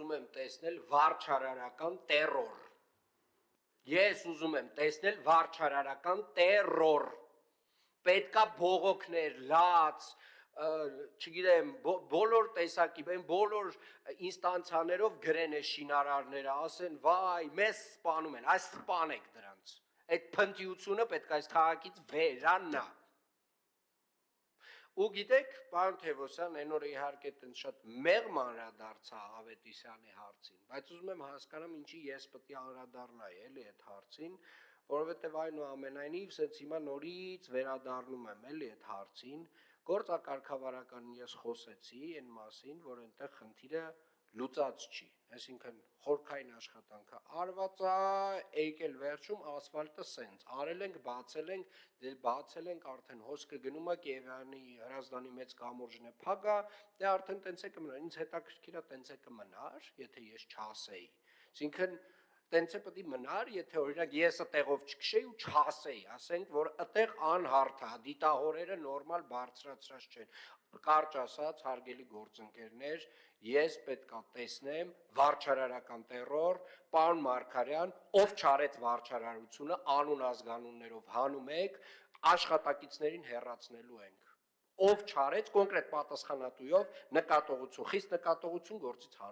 ուզում եմ տեսնել վարչարարական տերոր։ Ես ուզում եմ տեսնել վարչարարական տերոր։ Պետքա բողոքներ, լաց, չգիտեմ, բոլոր տեսակի, բոլոր ինստանցիաներով գրեն է շինարարները, ասեն, վայ, մեզ սպանում են, այս սպանեք դրանց։ Այդ փնտիությունը պետք է այս քաղաքից վերանա։ Ու գիտեք, պարոն Թևոսյան, այն օրը իհարկե տենց շատ մեղմ անդրադարձա Ավետիսյանի հարցին, բայց ուզում եմ հասկանամ ինչի ես պետք է անդրադառնայի էլի այդ հարցին, որովհետև այնուամենայնիվ սենց հիմա նորից վերադառնում եմ էլի այդ հարցին, գործակարգավարականին ես խոսեցի այն մասին, որ այնտեղ խնդիրը լուծած չի, այսինքն խորքային աշխատանքը արված է, եկել վերջում ասֆալտը սենց, արել ենք, բացել ենք արդեն հոսքը գնում է Կիևյանի հրազդանի մեծ կամուրջն է փագա, դե արդեն տենց է կմնար, ինձ հետաքրքիր է տենց է կմնար, եթե ես չասեի, այսինքն տենց է պետք է մնար, եթե օրինակ ես այդտեղով չքշեի ու չասեի, ասենք, որ այդտեղ անհարթ է, դիտահորերը նորմալ բարձրացրած չեն, կարճ ասած, հարգելի գործընկերներ, ես պետք է տեսնեմ վարչարարական տերոր, պարոն Մարգարյան, ով չարեց վարչարարությունը, անուն ազգանուններով հանում եք, աշխատակիցներին հեռացնելու ենք, ով չարեց կոնկրետ պատասխանատուով նկատողություն, խիստ նկատողություն գործից հանում